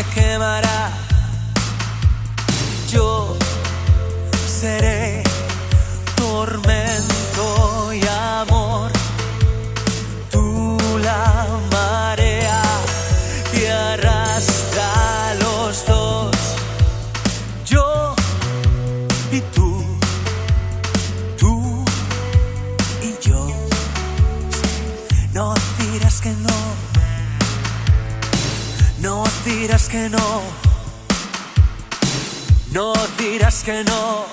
me quemará. Yo seré tormento y amor, tú la marea que arrastra a los dos. Yo y tú y yo. No dirás que no, no dirás que no, no dirás que no.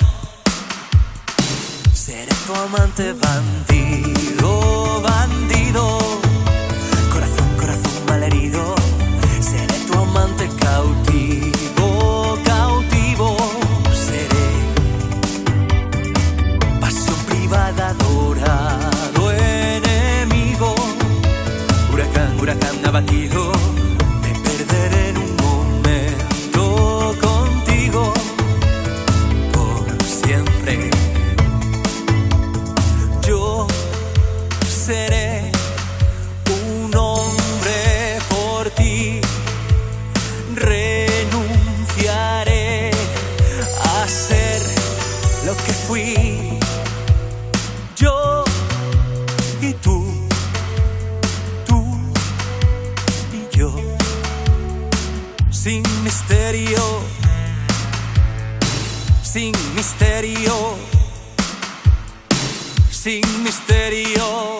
Seré tu amante bandido, bandido, corazón, corazón malherido. Seré tu amante cautivo, cautivo. Seré pasión privada, adorado enemigo. Huracán, huracán abatido. Me perderé en un momento contigo por siempre. Yo seré un hombre por ti. Renunciaré a ser lo que fui. Yo y tú y yo. Sin misterio, sin misterio, sin misterio.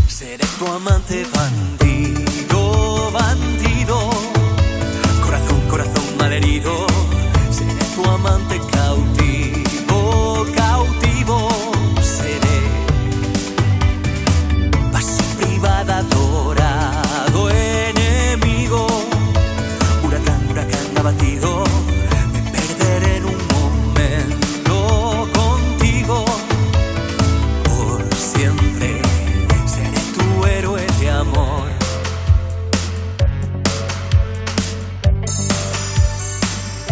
Seré tu amante bandido, bandido, corazón, corazón malherido. Seré tu amante cautivo, cautivo. Seré pasión privada, adorado enemigo. Huracán, huracán abatido. Me perderé en un momento contigo por siempre. Seré tu héroe de amor.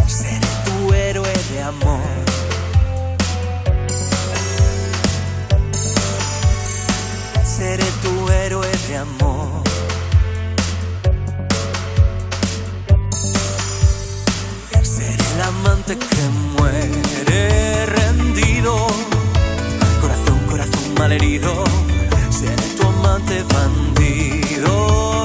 Seré tu héroe de amor. Seré tu héroe de amor. Seré el amante que muere rendido, corazón, corazón malherido. Seré tu amante bandido.